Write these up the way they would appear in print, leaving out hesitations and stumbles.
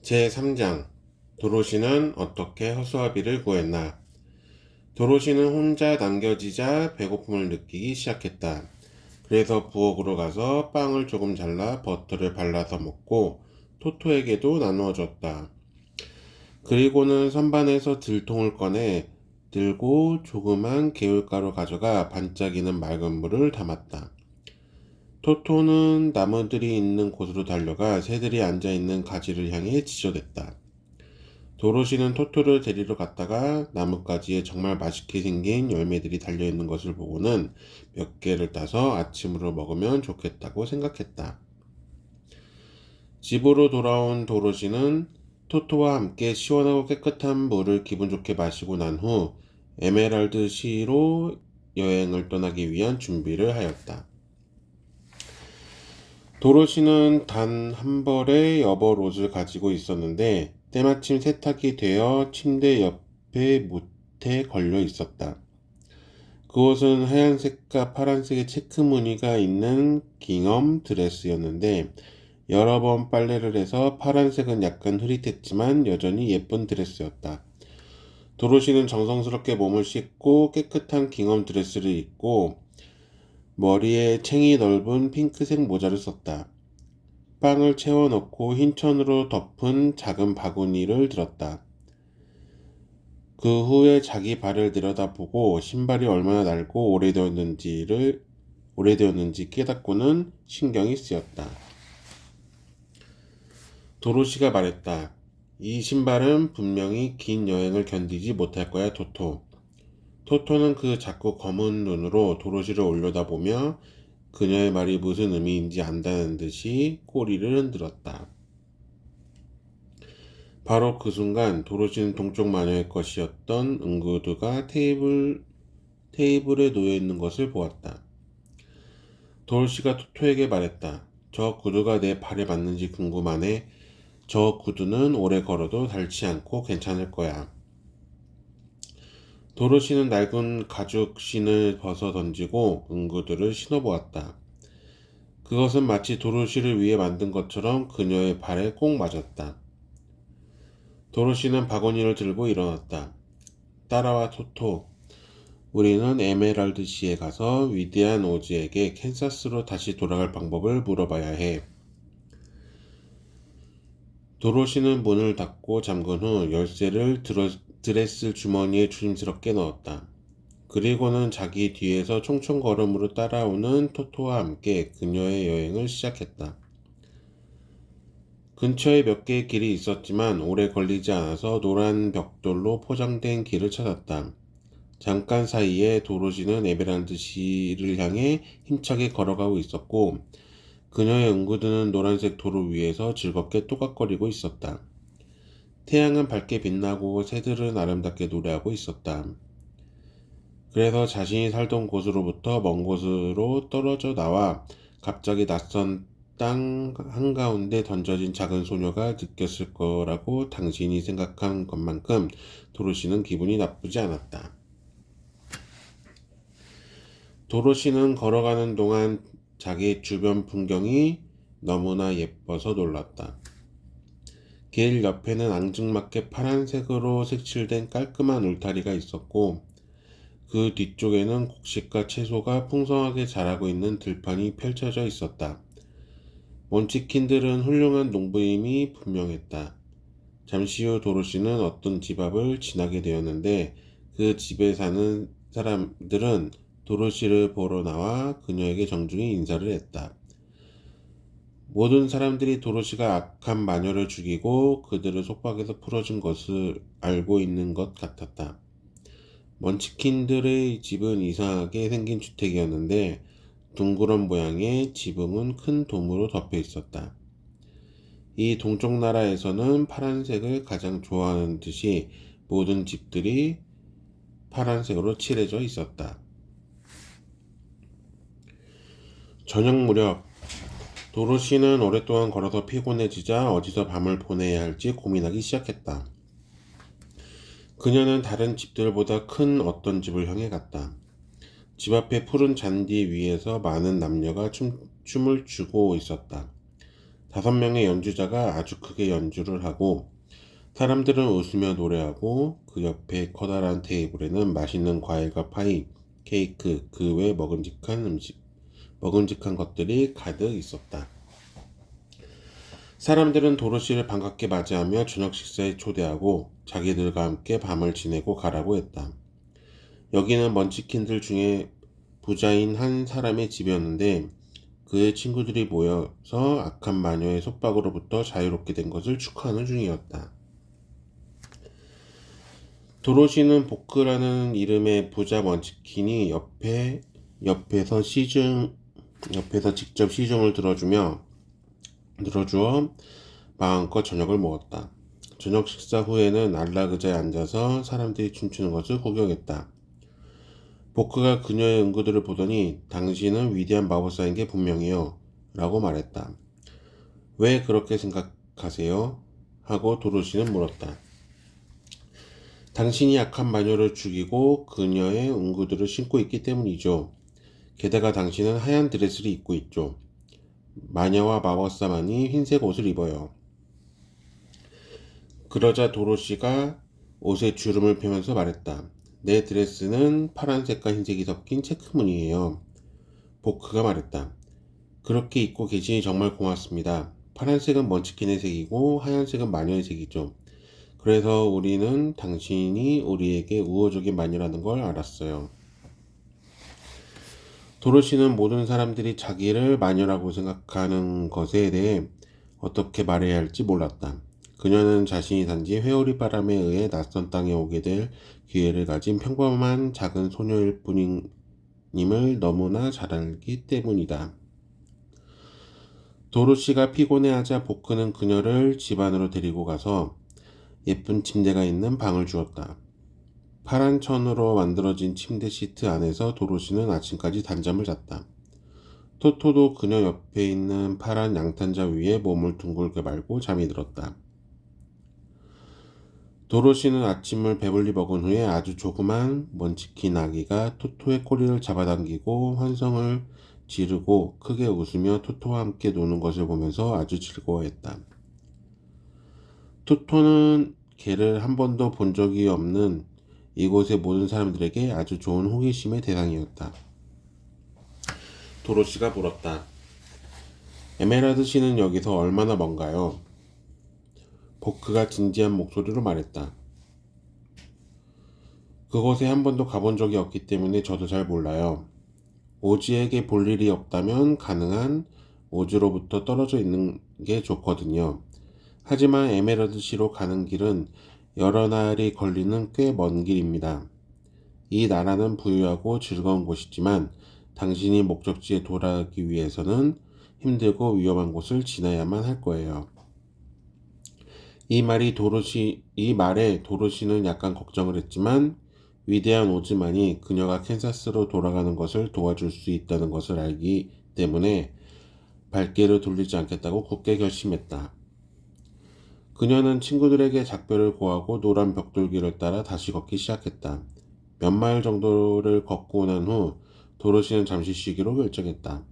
제3장 도로시는 어떻게 허수아비를 구했나. 도로시는 혼자 남겨지자 배고픔을 느끼기 시작했다. 그래서 부엌으로 가서 빵을 조금 잘라 버터를 발라서 먹고 토토에게도 나누어 줬다. 그리고는 선반에서 들통을 꺼내 들고 조그만 개울가로 가져가 반짝이는 맑은 물을 담았다. 토토는 나무들이 있는 곳으로 달려가 새들이 앉아있는 가지를 향해 지저댔다. 도로시는 토토를 데리러 갔다가 나뭇가지에 정말 맛있게 생긴 열매들이 달려있는 것을 보고는 몇 개를 따서 아침으로 먹으면 좋겠다고 생각했다. 집으로 돌아온 도로시는 토토와 함께 시원하고 깨끗한 물을 기분 좋게 마시고 난 후 에메랄드 시로 여행을 떠나기 위한 준비를 하였다. 도로시는 단 한 벌의 여벌 옷을 가지고 있었는데 때마침 세탁이 되어 침대 옆에 못에 걸려 있었다. 그 옷은 하얀색과 파란색의 체크 무늬가 있는 깅엄 드레스였는데 여러 번 빨래를 해서 파란색은 약간 흐릿했지만 여전히 예쁜 드레스였다. 도로시는 정성스럽게 몸을 씻고 깨끗한 깅엄 드레스를 입고 머리에 챙이 넓은 핑크색 모자를 썼다. 빵을 채워 넣고 흰 천으로 덮은 작은 바구니를 들었다. 그 후에 자기 발을 들여다보고 신발이 얼마나 낡고 오래되었는지 깨닫고는 신경이 쓰였다. 도로시가 말했다. 이 신발은 분명히 긴 여행을 견디지 못할 거야, 토토. 토토는 그 작고 검은 눈으로 도로시를 올려다보며 그녀의 말이 무슨 의미인지 안다는 듯이 꼬리를 흔들었다. 바로 그 순간 도로시는 동쪽 마녀의 것이었던 응구두가 테이블에 놓여있는 것을 보았다. 도로시가 토토에게 말했다. 저 구두가 내 발에 맞는지 궁금하네. 저 구두는 오래 걸어도 닳지 않고 괜찮을 거야. 도로시는 낡은 가죽 신을 벗어 던지고 응구두를 신어보았다. 그것은 마치 도로시를 위해 만든 것처럼 그녀의 발에 꼭 맞았다. 도로시는 바구니를 들고 일어났다. 따라와 토토. 우리는 에메랄드 시에 가서 위대한 오즈에게 캔사스로 다시 돌아갈 방법을 물어봐야 해. 도로시는 문을 닫고 잠근 후 열쇠를 드레스 주머니에 조심스럽게 넣었다. 그리고는 자기 뒤에서 총총 걸음으로 따라오는 토토와 함께 그녀의 여행을 시작했다. 근처에 몇 개의 길이 있었지만 오래 걸리지 않아서 노란 벽돌로 포장된 길을 찾았다. 잠깐 사이에 도로시는 에메랄드 시를 향해 힘차게 걸어가고 있었고 그녀의 응구드는 노란색 도로 위에서 즐겁게 또각거리고 있었다. 태양은 밝게 빛나고 새들은 아름답게 노래하고 있었다. 그래서 자신이 살던 곳으로부터 먼 곳으로 떨어져 나와 갑자기 낯선 땅 한가운데 던져진 작은 소녀가 느꼈을 거라고 당신이 생각한 것만큼 도로시는 기분이 나쁘지 않았다. 도로시는 걸어가는 동안 자기 주변 풍경이 너무나 예뻐서 놀랐다. 길 옆에는 앙증맞게 파란색으로 색칠된 깔끔한 울타리가 있었고 그 뒤쪽에는 곡식과 채소가 풍성하게 자라고 있는 들판이 펼쳐져 있었다. 먼치킨들은 훌륭한 농부임이 분명했다. 잠시 후 도로시는 어떤 집 앞을 지나게 되었는데 그 집에 사는 사람들은 도로시를 보러 나와 그녀에게 정중히 인사를 했다. 모든 사람들이 도로시가 악한 마녀를 죽이고 그들을 속박에서 풀어준 것을 알고 있는 것 같았다. 먼치킨들의 집은 이상하게 생긴 주택이었는데 둥그런 모양의 지붕은 큰 도무로 덮여 있었다. 이 동쪽 나라에서는 파란색을 가장 좋아하는 듯이 모든 집들이 파란색으로 칠해져 있었다. 저녁 무렵 도로시는 오랫동안 걸어서 피곤해지자 어디서 밤을 보내야 할지 고민하기 시작했다. 그녀는 다른 집들보다 큰 어떤 집을 향해 갔다. 집 앞에 푸른 잔디 위에서 많은 남녀가 춤을 추고 있었다. 5명의 연주자가 아주 크게 연주를 하고 사람들은 웃으며 노래하고 그 옆에 커다란 테이블에는 맛있는 과일과 파이, 케이크, 그 외 먹음직한 것들이 가득 있었다. 사람들은 도로시를 반갑게 맞이하며 저녁 식사에 초대하고 자기들과 함께 밤을 지내고 가라고 했다. 여기는 먼치킨들 중에 부자인 한 사람의 집이었는데 그의 친구들이 모여서 악한 마녀의 속박으로부터 자유롭게 된 것을 축하하는 중이었다. 도로시는 보크라는 이름의 부자 먼치킨이 옆에서 직접 시중을 들어주어 마음껏 저녁을 먹었다. 저녁 식사 후에는 안락의자에 앉아서 사람들이 춤추는 것을 구경했다. 보크가 그녀의 응구들을 보더니 당신은 위대한 마법사인 게 분명해요 라고 말했다. 왜 그렇게 생각하세요? 하고 도로시는 물었다. 당신이 악한 마녀를 죽이고 그녀의 응구들을 신고 있기 때문이죠. 게다가 당신은 하얀 드레스를 입고 있죠. 마녀와 마법사만이 흰색 옷을 입어요. 그러자 도로시가 옷에 주름을 펴면서 말했다. 내 드레스는 파란색과 흰색이 섞인 체크무늬예요. 보크가 말했다. 그렇게 입고 계시니 정말 고맙습니다. 파란색은 먼치킨의 색이고 하얀색은 마녀의 색이죠. 그래서 우리는 당신이 우리에게 우호적인 마녀라는 걸 알았어요. 도로시는 모든 사람들이 자기를 마녀라고 생각하는 것에 대해 어떻게 말해야 할지 몰랐다. 그녀는 자신이 단지 회오리 바람에 의해 낯선 땅에 오게 될 기회를 가진 평범한 작은 소녀일 뿐임을 너무나 잘 알기 때문이다. 도로시가 피곤해하자 보크는 그녀를 집 안으로 데리고 가서 예쁜 침대가 있는 방을 주었다. 파란 천으로 만들어진 침대 시트 안에서 도로시는 아침까지 단잠을 잤다. 토토도 그녀 옆에 있는 파란 양탄자 위에 몸을 둥글게 말고 잠이 들었다. 도로시는 아침을 배불리 먹은 후에 아주 조그만 먼치킨 아기가 토토의 꼬리를 잡아당기고 환성을 지르고 크게 웃으며 토토와 함께 노는 것을 보면서 아주 즐거워했다. 토토는 개를 한 번도 본 적이 없는 이곳의 모든 사람들에게 아주 좋은 호기심의 대상이었다. 도로시가 물었다. 에메랄드 씨는 여기서 얼마나 먼가요? 보크가 진지한 목소리로 말했다. 그곳에 한 번도 가본 적이 없기 때문에 저도 잘 몰라요. 오지에게 볼 일이 없다면 가능한 오즈로부터 떨어져 있는 게 좋거든요. 하지만 에메랄드 시로 가는 길은 여러 날이 걸리는 꽤 먼 길입니다. 이 나라는 부유하고 즐거운 곳이지만 당신이 목적지에 도달하기 위해서는 힘들고 위험한 곳을 지나야만 할 거예요. 이 말에 도로시는 약간 걱정을 했지만 위대한 오즈만이 그녀가 캔사스로 돌아가는 것을 도와줄 수 있다는 것을 알기 때문에 발길을 돌리지 않겠다고 굳게 결심했다. 그녀는 친구들에게 작별을 고하고 노란 벽돌길을 따라 다시 걷기 시작했다. 몇 마일 정도를 걷고 난 후 도로시는 잠시 쉬기로 결정했다.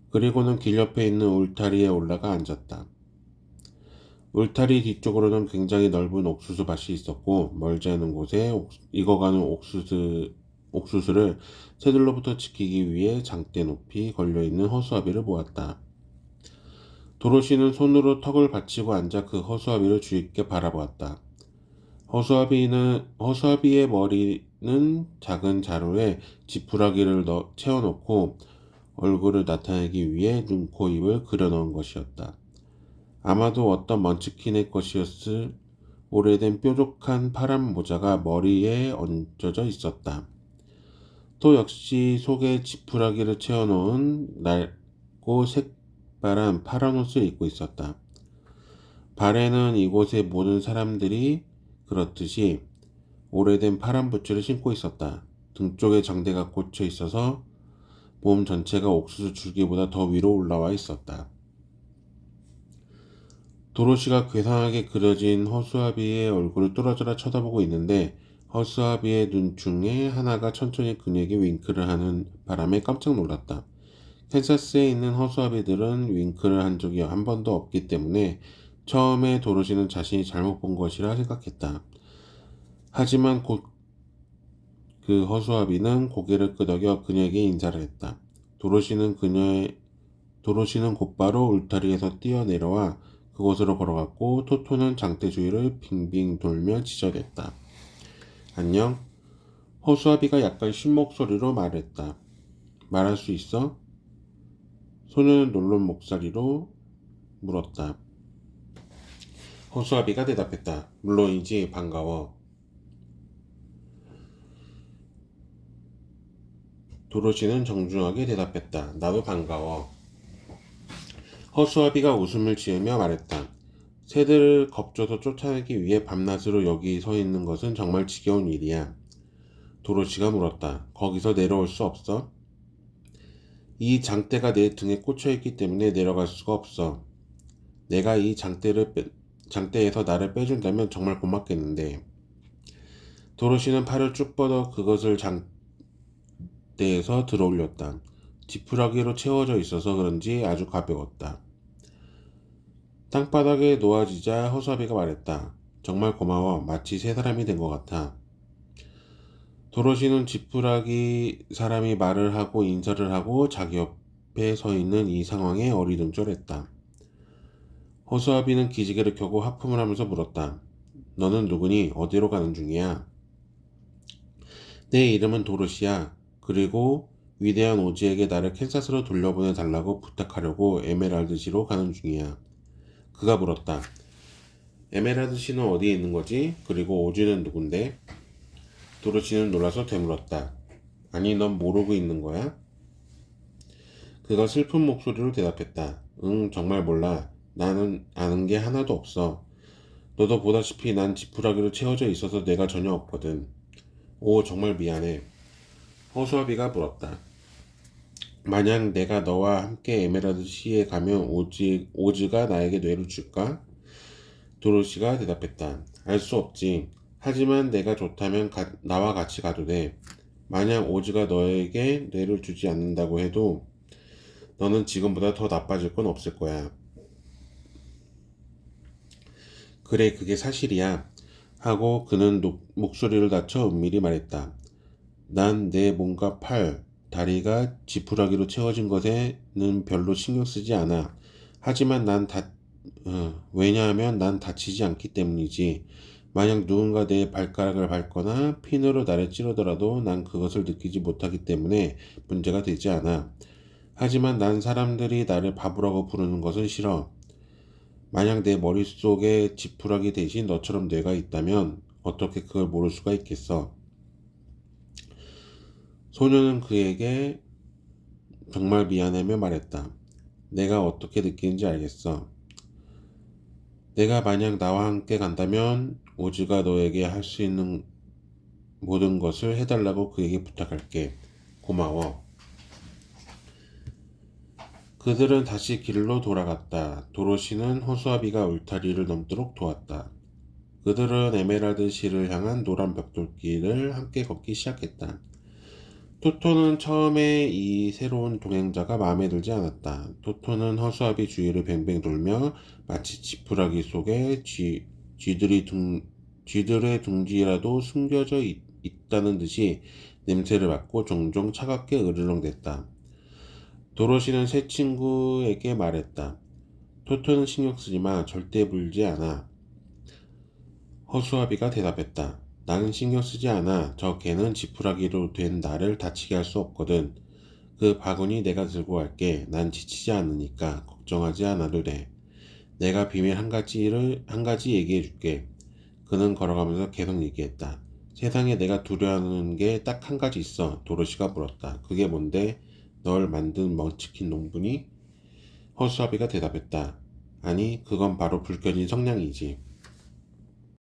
그리고는 길 옆에 있는 울타리에 올라가 앉았다. 울타리 뒤쪽으로는 굉장히 넓은 옥수수 밭이 있었고 멀지 않은 곳에 익어가는 옥수수를 새들로부터 지키기 위해 장대 높이 걸려있는 허수아비를 보았다. 도로시는 손으로 턱을 받치고 앉아 그 허수아비를 주의 깊게 바라보았다. 허수아비의 머리는 작은 자루에 지푸라기를 채워놓고 얼굴을 나타내기 위해 눈, 코, 입을 그려놓은 것이었다. 아마도 어떤 먼치킨의 것이었을 오래된 뾰족한 파란 모자가 머리에 얹어져 있었다. 또 역시 속에 지푸라기를 채워놓은 낡고 색바란 파란 옷을 입고 있었다. 발에는 이곳의 모든 사람들이 그렇듯이 오래된 파란 부츠를 신고 있었다. 등 쪽에 장대가 꽂혀 있어서 몸 전체가 옥수수 줄기보다 더 위로 올라와 있었다. 도로시가 괴상하게 그려진 허수아비의 얼굴을 뚫어져라 쳐다보고 있는데 허수아비의 눈 중에 하나가 천천히 그녀에게 윙크를 하는 바람에 깜짝 놀랐다. 캔사스에 있는 허수아비들은 윙크를 한 적이 한 번도 없기 때문에 처음에 도로시는 자신이 잘못 본 것이라 생각했다. 하지만 곧 그 허수아비는 고개를 끄덕여 그녀에게 인사를 했다. 도로시는 곧바로 울타리에서 뛰어내려와 그곳으로 걸어갔고 토토는 장대 주위를 빙빙 돌며 지저댔다. 안녕? 허수아비가 약간 쉰 목소리로 말했다. 말할 수 있어? 소녀는 놀란 목소리로 물었다. 허수아비가 대답했다. 물론이지, 반가워. 도로시는 정중하게 대답했다. 나도 반가워. 허수아비가 웃음을 지으며 말했다. 새들을 겁줘서 쫓아내기 위해 밤낮으로 여기 서 있는 것은 정말 지겨운 일이야. 도로시가 물었다. 거기서 내려올 수 없어? 이 장대가 내 등에 꽂혀 있기 때문에 내려갈 수가 없어. 내가 이 장대에서 나를 빼준다면 정말 고맙겠는데. 도로시는 팔을 쭉 뻗어 그것을 장대에서 들어올렸다. 지푸라기로 채워져 있어서 그런지 아주 가벼웠다. 땅바닥에 놓아지자 허수아비가 말했다. 정말 고마워. 마치 새 사람이 된 것 같아. 도로시는 지푸라기 사람이 말을 하고 인사를 하고 자기 옆에 서 있는 이 상황에 어리둥절했다. 허수아비는 기지개를 켜고 하품을 하면서 물었다. 너는 누구니? 어디로 가는 중이야? 내 이름은 도로시야. 그리고 위대한 오지에게 나를 캔사스로 돌려보내 달라고 부탁하려고 에메랄드시로 가는 중이야. 그가 물었다. 에메랄드시는 어디에 있는 거지? 그리고 오지는 누군데? 도로시는 놀라서 되물었다. 아니, 넌 모르고 있는 거야? 그가 슬픈 목소리로 대답했다. 응, 정말 몰라. 나는 아는 게 하나도 없어. 너도 보다시피 난 지푸라기로 채워져 있어서 내가 전혀 없거든. 오, 정말 미안해. 허수아비가 물었다. 만약 내가 너와 함께 에메랄드 시에 가면 오즈가 나에게 뇌를 줄까? 도로시가 대답했다. 알 수 없지. 하지만 내가 좋다면 나와 같이 가도 돼. 만약 오즈가 너에게 뇌를 주지 않는다고 해도 너는 지금보다 더 나빠질 건 없을 거야. 그래, 그게 사실이야. 하고 그는 목소리를 낮춰 은밀히 말했다. 난 내 몸과 팔, 다리가 지푸라기로 채워진 것에는 별로 신경 쓰지 않아. 하지만 왜냐하면 난 다치지 않기 때문이지. 만약 누군가 내 발가락을 밟거나 핀으로 나를 찌르더라도 난 그것을 느끼지 못하기 때문에 문제가 되지 않아. 하지만 난 사람들이 나를 바보라고 부르는 것은 싫어. 만약 내 머릿속에 지푸라기 대신 너처럼 뇌가 있다면 어떻게 그걸 모를 수가 있겠어? 소녀는 그에게 정말 미안하며 말했다. 내가 어떻게 느끼는지 알겠어. 내가 만약 나와 함께 간다면 오즈가 너에게 할 수 있는 모든 것을 해달라고 그에게 부탁할게. 고마워. 그들은 다시 길로 돌아갔다. 도로시는 허수아비가 울타리를 넘도록 도왔다. 그들은 에메랄드 시를 향한 노란 벽돌길을 함께 걷기 시작했다. 토토는 처음에 이 새로운 동행자가 마음에 들지 않았다. 토토는 허수아비 주위를 뱅뱅 돌며 마치 지푸라기 속에 쥐들의 둥지라도 숨겨져 있다는 듯이 냄새를 맡고 종종 차갑게 으르렁댔다. 도로시는 새 친구에게 말했다. 토토는 신경 쓰지 마. 절대 물지 않아. 허수아비가 대답했다. 나는 신경 쓰지 않아. 저 개는 지푸라기로 된 나를 다치게 할 수 없거든. 그 바구니 내가 들고 갈게. 난 지치지 않으니까 걱정하지 않아도 돼. 내가 비밀 한 가지 얘기해 줄게. 그는 걸어가면서 계속 얘기했다. 세상에 내가 두려워하는 게 딱 한 가지 있어. 도로시가 물었다. 그게 뭔데? 널 만든 멍치킨 놈분이? 허수아비가 대답했다. 아니, 그건 바로 불 켜진 성냥이지.